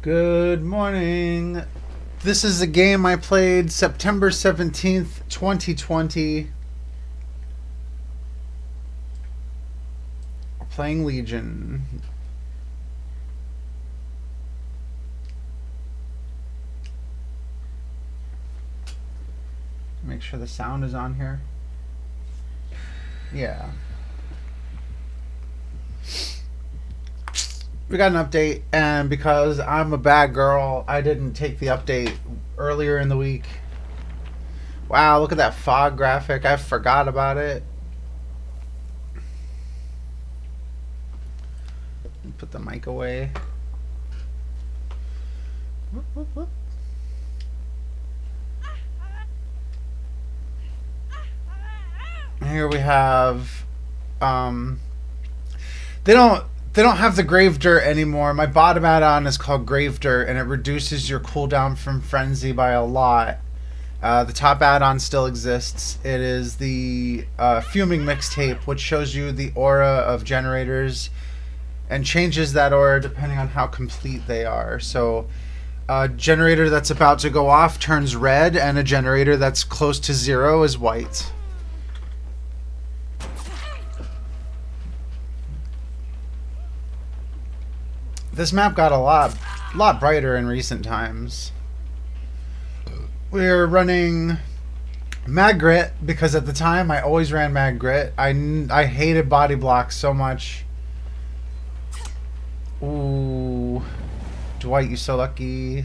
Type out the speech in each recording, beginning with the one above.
Good morning. This is a game I played September 17th, 2020. We're playing Legion. Make sure the sound is on here. Yeah. We got an update, and because I'm a bad girl, I didn't take the update earlier in the week. Wow, look at that fog graphic. I forgot about it. Put the mic away. Whoop, whoop, whoop. Here we have they don't have the Grave Dirt anymore. My bottom add-on is called Grave Dirt, and it reduces your cooldown from Frenzy by a lot. The top add-on still exists. It is the Fuming Mixtape, which shows you the aura of generators and changes that aura depending on how complete they are. So a generator that's about to go off turns red, and a generator that's close to 0 is white. This map got a lot brighter in recent times. We're running Mad Grit because at the time I always ran Mad Grit. I hated body blocks so much. Ooh, Dwight, you so lucky.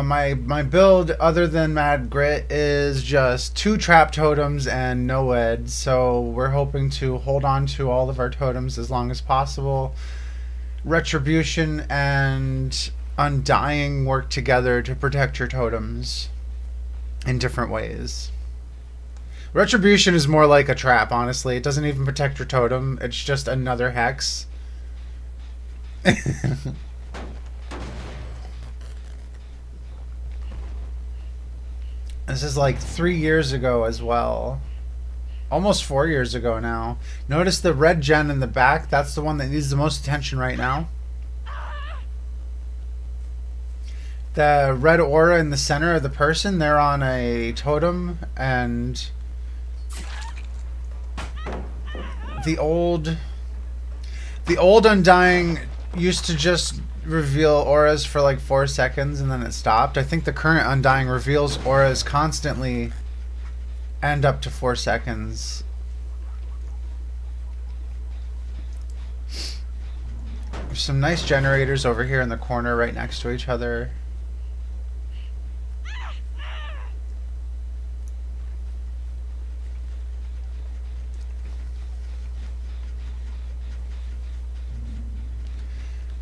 My build, other than Mad Grit, is just 2 trap totems and no ed. So we're hoping to hold on to all of our totems as long as possible. Retribution and Undying work together to protect your totems in different ways. Retribution is more like a trap, honestly. It doesn't even protect your totem. It's just another hex. This is like 3 years ago as well. Almost 4 years ago now. Notice the red gen in the back. That's the one that needs the most attention right now. The red aura in the center of the person, they're on a totem, and the old Undying used to just reveal auras for like 4 seconds and then it stopped. I think the current Undying reveals auras constantly and up to 4 seconds. There's some nice generators over here in the corner right next to each other.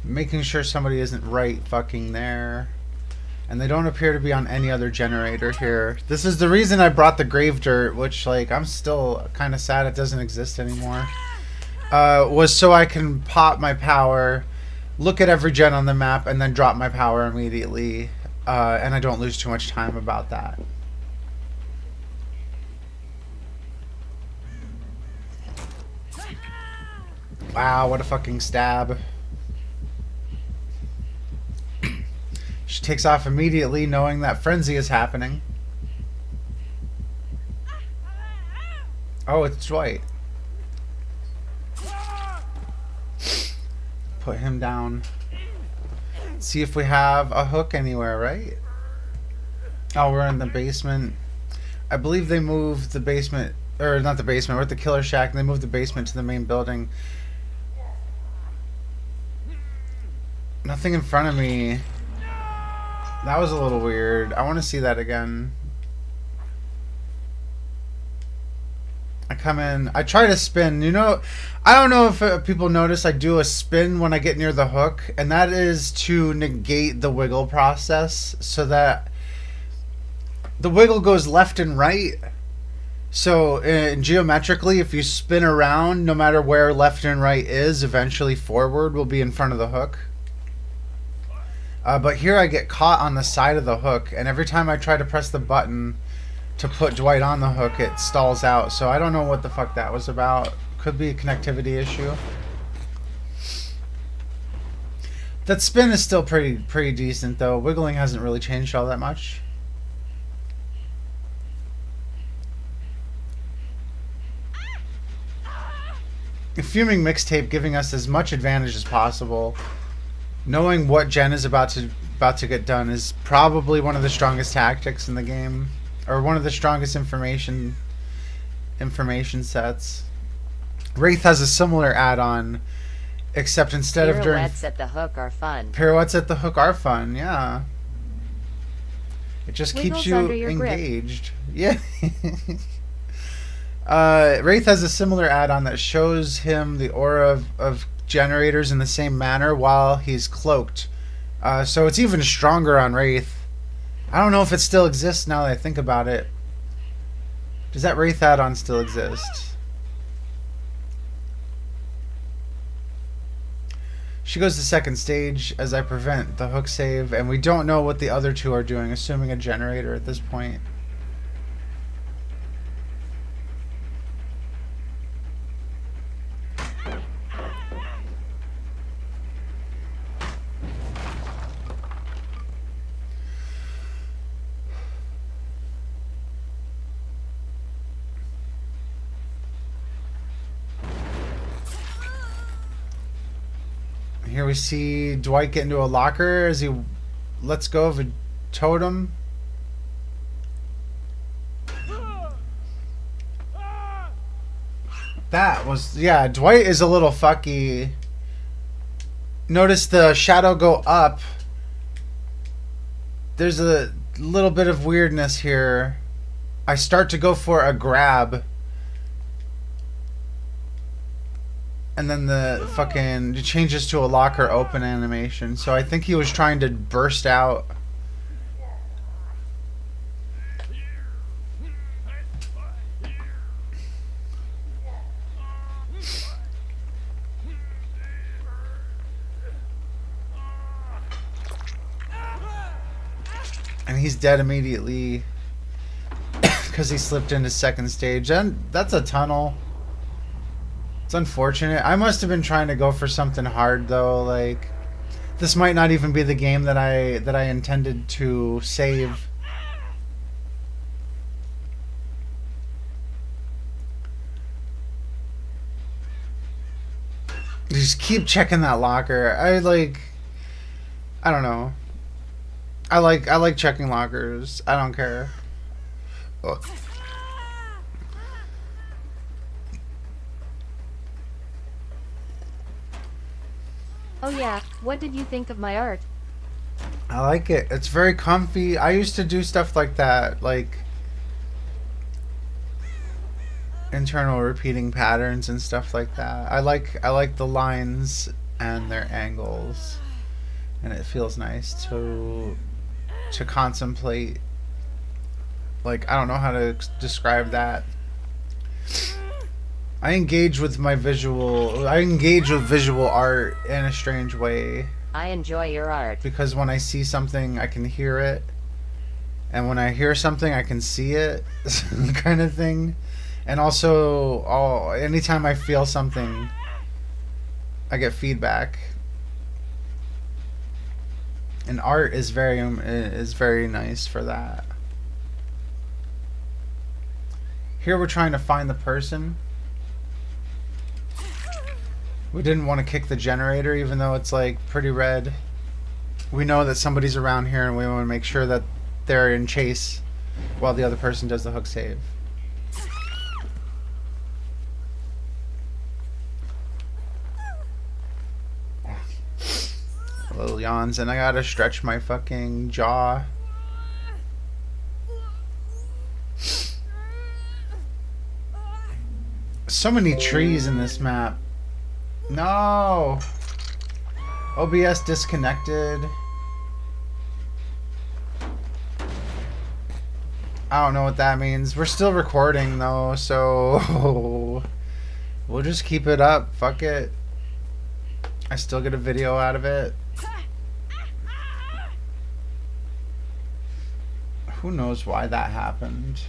Making sure somebody isn't right fucking there. And they don't appear to be on any other generator here. This is the reason I brought the Grave Dirt, which, like, I'm still kind of sad it doesn't exist anymore. Was so I can pop my power, look at every gen on the map, and then drop my power immediately. And I don't lose too much time about that. Wow, what a fucking stab. She takes off immediately, knowing that Frenzy is happening. Oh, it's Dwight. Put him down. See if we have a hook anywhere, right? Oh, we're in the basement. I believe they moved the basement, or not the basement, we're at the Killer Shack, and they moved the basement to the main building. Nothing in front of me. That was a little weird. I want to see that again. I come in. I try to spin. You know, I don't know if people notice I do a spin when I get near the hook, and that is to negate the wiggle process so that the wiggle goes left and right. So geometrically, if you spin around, no matter where left and right is, eventually forward will be in front of the hook. But here I get caught on the side of the hook, and every time I try to press the button, to put Dwight on the hook, it stalls out. So I don't know what the fuck that was about. Could be a connectivity issue. That spin is still pretty decent though. Wiggling hasn't really changed all that much. A fuming mixtape giving us as much advantage as possible. Knowing what Jen is about to get done is probably one of the strongest tactics in the game, or one of the strongest information sets. Wraith has a similar add-on, except instead of during pirouettes at the hook are fun. Pirouettes at the hook are fun, yeah. It just Wiggles keeps you under your engaged. Grip. Yeah. Wraith has a similar add-on that shows him the aura of generators in the same manner while he's cloaked. So it's even stronger on Wraith. I don't know if it still exists now that I think about it. Does that Wraith add-on still exist? She goes to second stage as I prevent the hook save, and we don't know what the other two are doing, assuming a generator at this point. Here we see Dwight get into a locker as he lets go of a totem. That was, yeah, Dwight is a little fucky. Notice the shadow go up. There's a little bit of weirdness here. I start to go for a grab. And then the fucking it changes to a locker open animation. So I think he was trying to burst out. And he's dead immediately because he slipped into second stage. And that's a tunnel. It's unfortunate. I must have been trying to go for something hard though. Like, this might not even be the game that I intended to save. Just keep checking that locker. I don't know. I like checking lockers. I don't care. Ugh. Oh yeah, what did you think of my art? I like it. It's very comfy. I used to do stuff like that, like internal repeating patterns and stuff like that. I like the lines and their angles, and it feels nice to contemplate. Like, I don't know how to describe that. I engage with visual art in a strange way. I enjoy your art. Because when I see something, I can hear it. And when I hear something, I can see it. Kind of thing. And also, anytime I feel something, I get feedback. And art is very nice for that. Here we're trying to find the person. We didn't want to kick the generator, even though it's like pretty red. We know that somebody's around here, and we want to make sure that they're in chase while the other person does the hook save. Little yawns, and I gotta stretch my fucking jaw. So many trees in this map. No! OBS disconnected. I don't know what that means. We're still recording though, so we'll just keep it up. Fuck it. I still get a video out of it. Who knows why that happened?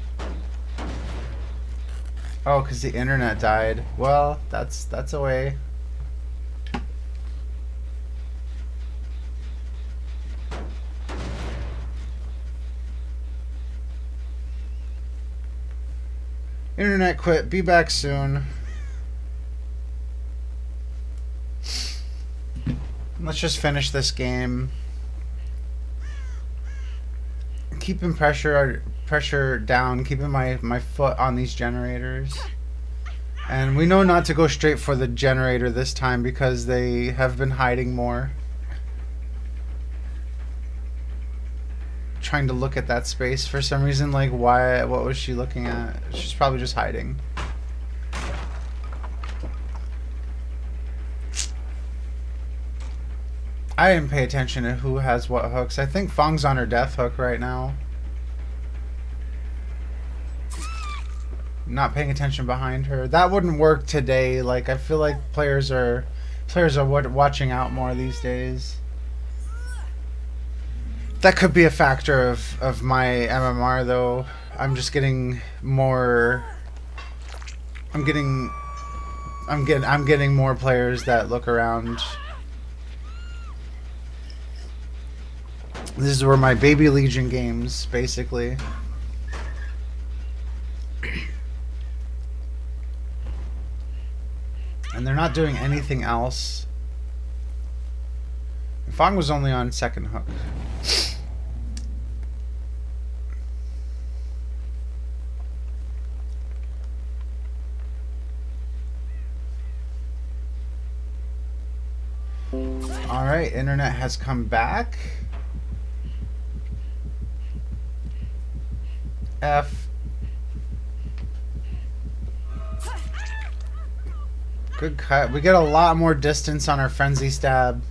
Oh, because the internet died. Well, that's a way. Internet quit. Be back soon. Let's just finish this game. Keeping pressure down, keeping my foot on these generators. And we know not to go straight for the generator this time because they have been hiding more. Trying to look at that space for some reason, like why, what was she looking at? She's probably just hiding. I didn't pay attention to who has what hooks. I think Fong's on her death hook right now. Not paying attention behind her. That wouldn't work today. Like, I feel like players are watching out more these days. That could be a factor of my MMR though. I'm just getting more. I'm getting more players that look around. This is where my baby Legion games, basically. And they're not doing anything else. Fong was only on second hook. Alright, internet has come back. F. Good cut. We get a lot more distance on our frenzy stab.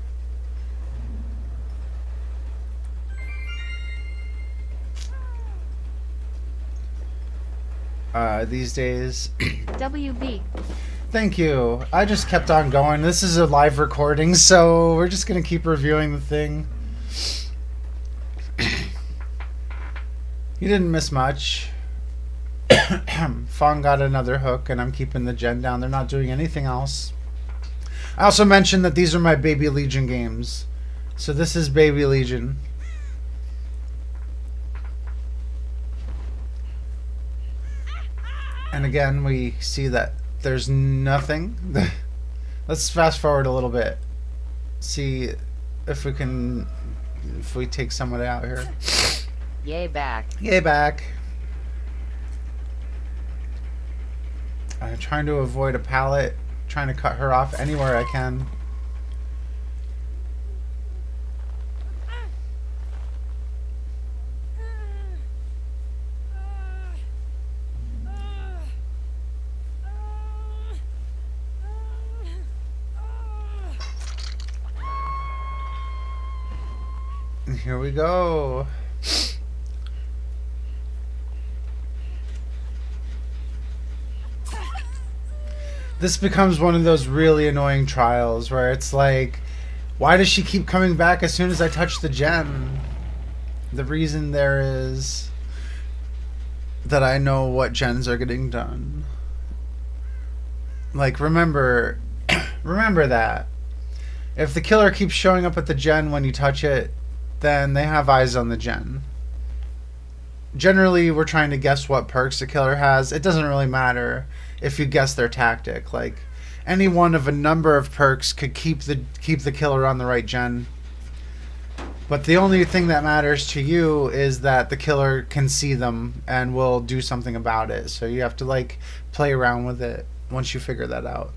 These days. WB. Thank you. I just kept on going. This is a live recording, so we're just gonna keep reviewing the thing. You didn't miss much. Fong got another hook, and I'm keeping the gen down. They're not doing anything else. I also mentioned that these are my Baby Legion games. So this is Baby Legion. And again, we see that there's nothing. Let's fast forward a little bit. See if we take someone out here. Yay back. Yay back. I'm trying to avoid a pallet, trying to cut her off anywhere I can. And here we go. This becomes one of those really annoying trials where it's like, why does she keep coming back as soon as I touch the gen? The reason there is that I know what gens are getting done. Like, remember that. If the killer keeps showing up at the gen when you touch it, then they have eyes on the gen. Generally, we're trying to guess what perks the killer has. It doesn't really matter if you guess their tactic. Like, any one of a number of perks could keep the killer on the right gen. But the only thing that matters to you is that the killer can see them and will do something about it. So you have to, like, play around with it once you figure that out.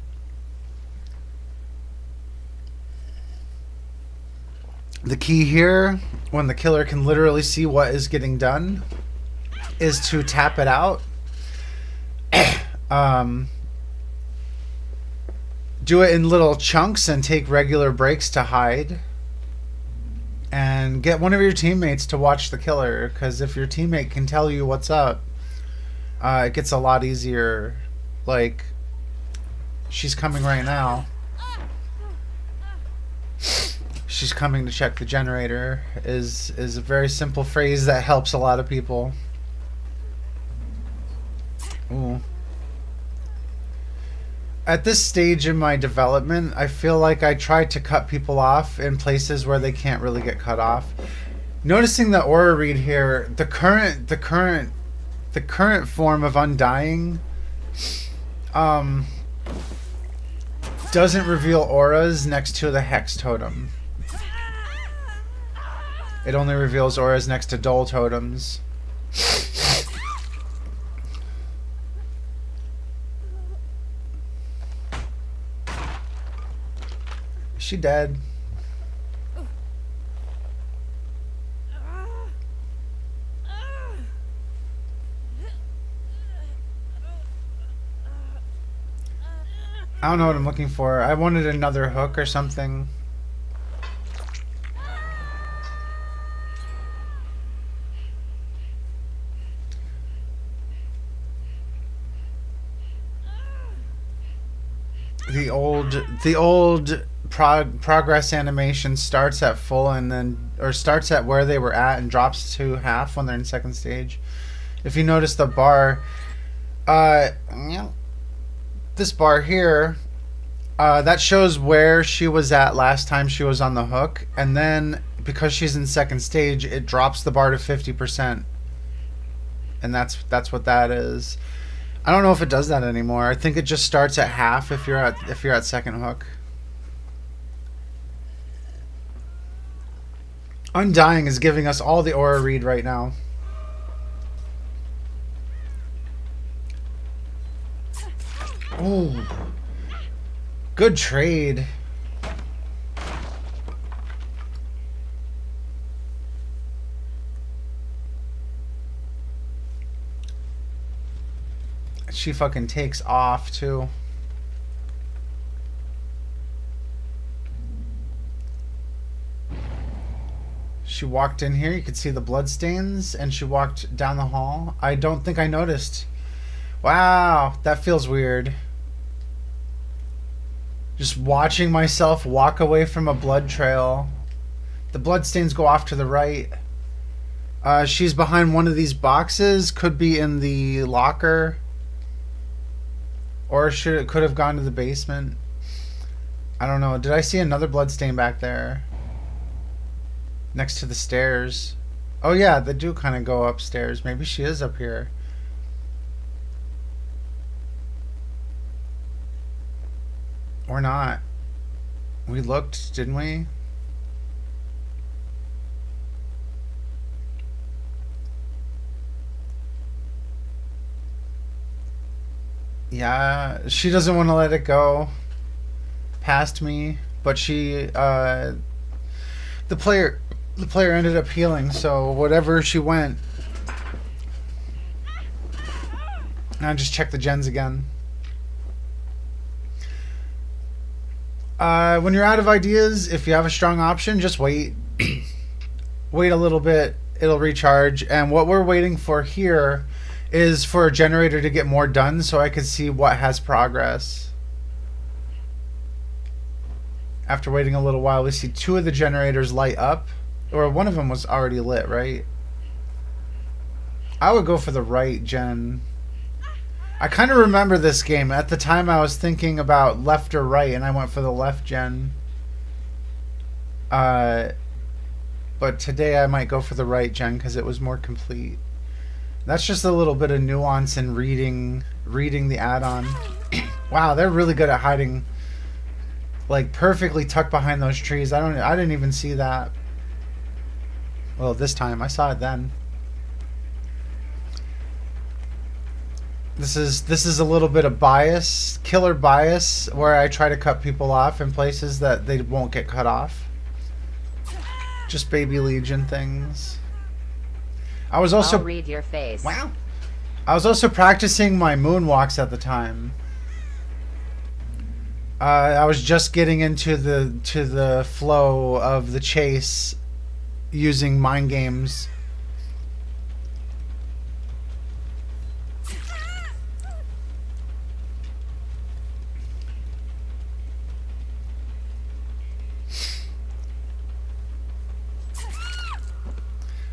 The key here, when the killer can literally see what is getting done, is to tap it out. Do it in little chunks and take regular breaks to hide. And get one of your teammates to watch the killer, because if your teammate can tell you what's up, it gets a lot easier. Like, she's coming right now. She's coming to check the generator is a very simple phrase that helps a lot of people. Ooh. At this stage in my development, I feel like I try to cut people off in places where they can't really get cut off. Noticing the aura read here, the current form of Undying doesn't reveal auras next to the Hex totem. It only reveals auras next to Dull totems. Is she dead? I don't know what I'm looking for. I wanted another hook or something. The old progress animation starts at full and then, or starts at where they were at and drops to half when they're in second stage. If you notice the bar, this bar here, that shows where she was at last time she was on the hook, and then because she's in second stage, it drops the bar to 50%, and that's what that is. I don't know if it does that anymore. I think it just starts at half if you're at second hook. Undying is giving us all the aura read right now. Oh, good trade. She fucking takes off too. She walked in here, you could see the bloodstains, and she walked down the hall. I don't think I noticed. Wow, that feels weird. Just watching myself walk away from a blood trail. The bloodstains go off to the right. She's behind one of these boxes, could be in the locker. Or could have gone to the basement. I don't know. Did I see another bloodstain back there? Next to the stairs. Oh yeah, they do kind of go upstairs. Maybe she is up here. Or not. We looked, didn't we? Yeah, she doesn't want to let it go past me, but she the player ended up healing, so whatever she went. Now just check the gens again. When you're out of ideas, if you have a strong option, just wait. Wait a little bit, it'll recharge, and what we're waiting for here is for a generator to get more done so I can see what has progress. After waiting a little while, we see two of the generators light up. Or one of them was already lit, right? I would go for the right gen. I kind of remember this game. At the time I was thinking about left or right, and I went for the left gen. But today I might go for the right gen because it was more complete. That's just a little bit of nuance in reading the add-on. Wow, they're really good at hiding, like perfectly tucked behind those trees. I didn't even see that. Well, this time I saw it then. This is a little bit of bias, killer bias, where I try to cut people off in places that they won't get cut off. Just baby Legion things. I was also I'll read your face. Wow. I was also practicing my moonwalks at the time. I was just getting into the flow of the chase using mind games.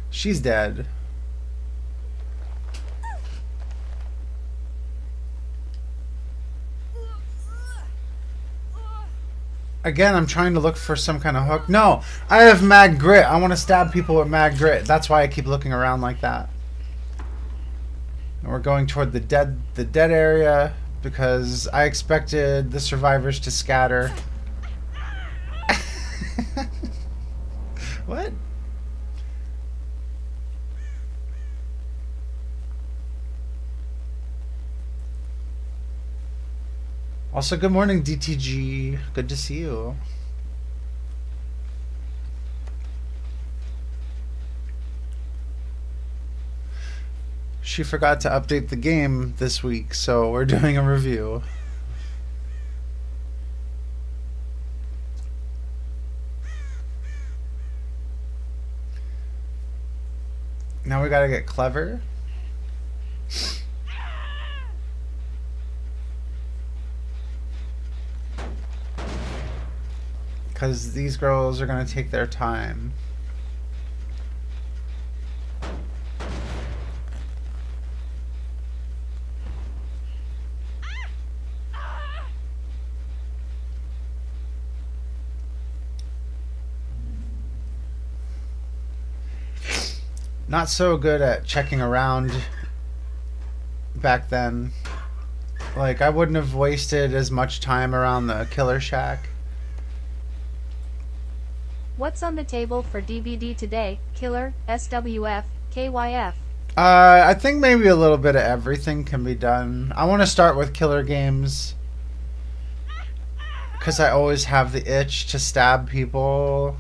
She's dead. Again, I'm trying to look for some kind of hook. No, I have Mad Grit. I want to stab people with Mad Grit. That's why I keep looking around like that. And we're going toward the dead area because I expected the survivors to scatter. What? Also, good morning, DTG. Good to see you. She forgot to update the game this week, so we're doing a review. Now we gotta get clever. Because these girls are going to take their time. Not so good at checking around back then. Like, I wouldn't have wasted as much time around the killer shack. What's on the table for DVD today? Killer, SWF, KYF. I think maybe a little bit of everything can be done. I want to start with killer games because I always have the itch to stab people.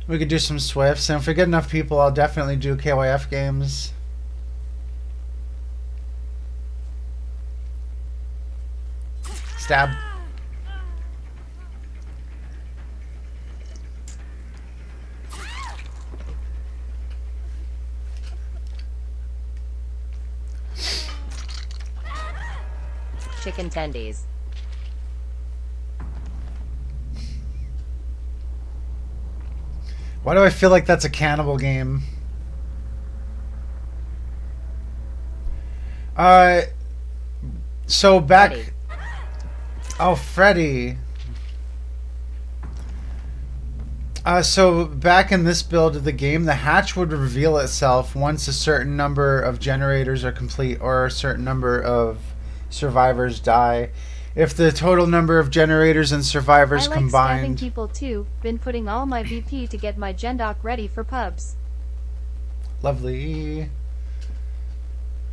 We could do some Swifts, and if we get enough people, I'll definitely do KYF games. Stab. Chicken tendies. Why do I feel like that's a cannibal game? So back... Freddy. Oh, Freddy. So back in this build of the game, the hatch would reveal itself once a certain number of generators are complete or a certain number of survivors die. If the total number of generators and survivors I like stabbing combined... people too. Been putting all my VP to get my Gendoc ready for pubs. Lovely.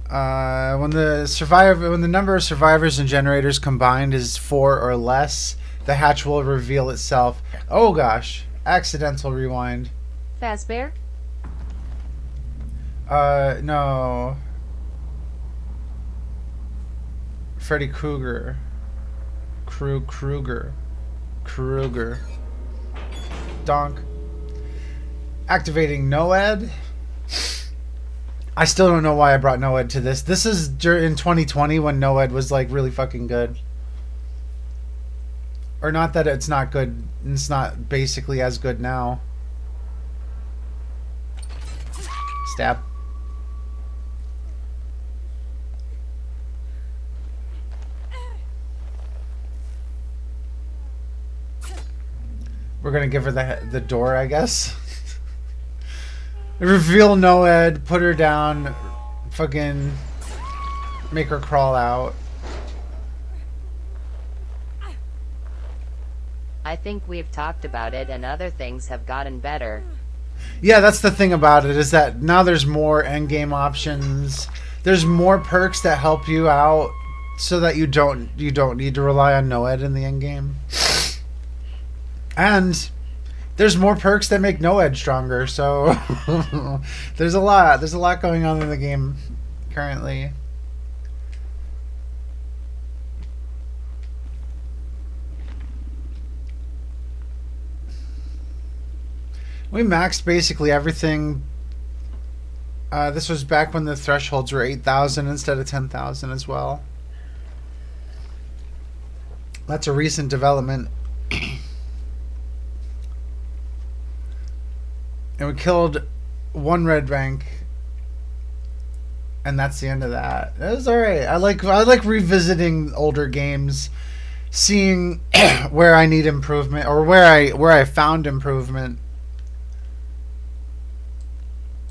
When the number of survivors and generators combined is 4 or less, the hatch will reveal itself. Oh gosh, accidental rewind. Fazbear? No. Freddy Krueger. Krueger. Donk. Activating NOED. I still don't know why I brought NOED to this. This is in 2020 when NOED was like really fucking good. Or not that it's not good. It's not basically as good now. Stab. We're gonna give her the door, I guess. Reveal NOED, put her down, fucking make her crawl out. I think we've talked about it and other things have gotten better. Yeah, that's the thing about it, is that now there's more endgame options. There's more perks that help you out so that you don't need to rely on NOED in the endgame. And there's more perks that make NOED stronger, so there's a lot going on in the game currently. We maxed basically everything. This was back when the thresholds were 8,000 instead of 10,000 as well. That's a recent development. And we killed one red rank, and that's the end of that. It was alright. I like revisiting older games seeing where I need improvement or where I found improvement